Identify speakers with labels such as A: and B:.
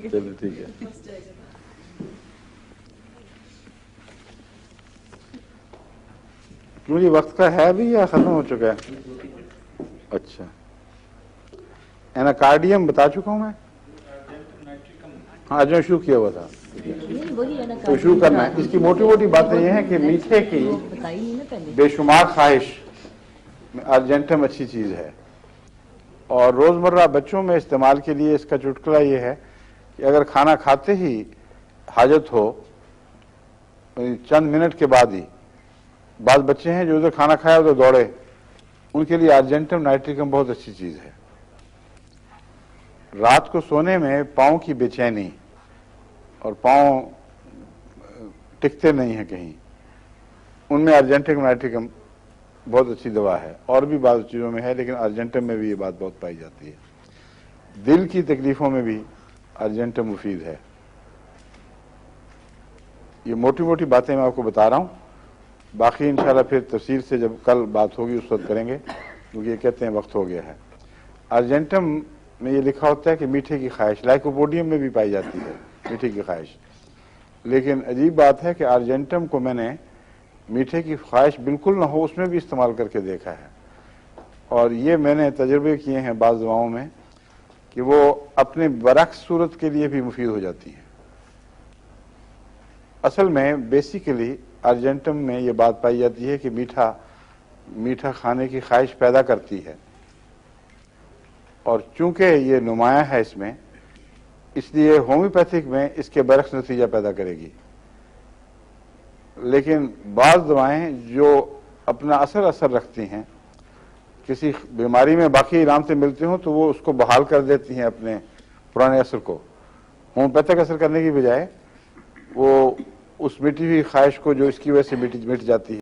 A: चलो ठीक है। क्यों, ये वक्त का है भी या खत्म हो चुका है? अच्छा, एनाकार्डियम बता चुका हूं मैं। हाँ, जो शुरू किया हुआ था तो शुरू करना है। इसकी मोटी मोटी बातें यह है कि मीठे की बेशुमार ख्वाहिश में अर्जेंटम अच्छी चीज है, और रोजमर्रा बच्चों में इस्तेमाल के लिए इसका चुटकुला यह है कि अगर खाना खाते ही हाजत हो, चंद मिनट के बाद ही, बाद बच्चे हैं जो उधर खाना खाया उधर दौड़े, उनके लिए अर्जेंटम नाइट्रिकम बहुत अच्छी चीज है। रात को सोने में पांव की बेचैनी और पांव टिकते नहीं है कहीं, उनमें अर्जेंटम नाइट्रिकम बहुत अच्छी दवा है। और भी बात चीजों में है, लेकिन अर्जेंटम में भी ये बात बहुत पाई जाती है। दिल की तकलीफों में भी अर्जेंटम मुफीद है। ये मोटी मोटी बातें मैं आपको बता रहा हूं, बाकी इंशाल्लाह फिर तफसील से जब कल बात होगी उस वक्त करेंगे, क्योंकि ये कहते हैं वक्त हो गया है। अर्जेंटम में ये लिखा होता है कि मीठे की ख्वाहिश, लाइकोपोडियम में भी पाई जाती है मीठे की ख्वाहिश, लेकिन अजीब बात है कि अर्जेंटम को मैंने मीठे की ख्वाहिश बिल्कुल ना हो उसमें भी इस्तेमाल करके देखा है। और ये मैंने तजर्बे किए हैं बाज़ दवाओं में कि वो अपने बरक्स सूरत के लिए भी मुफीद हो जाती हैं। असल में बेसिकली अर्जेंटम में ये बात पाई जाती है कि मीठा खाने की ख्वाहिश पैदा करती है, और चूंकि ये नुमाया है इसमें, इसलिए होम्योपैथिक में इसके बरक्स नतीजा पैदा करेगी। लेकिन बाज़ दवाएं जो अपना असर रखती हैं, किसी बीमारी में बाकी इलामतें मिलती हों तो वो उसको बहाल कर देती हैं अपने पुराने असर को। होम्योपैथिक असर करने की बजाय वो उस मिटी हुई ख्वाहिश को जो इसकी वजह से मिट जाती है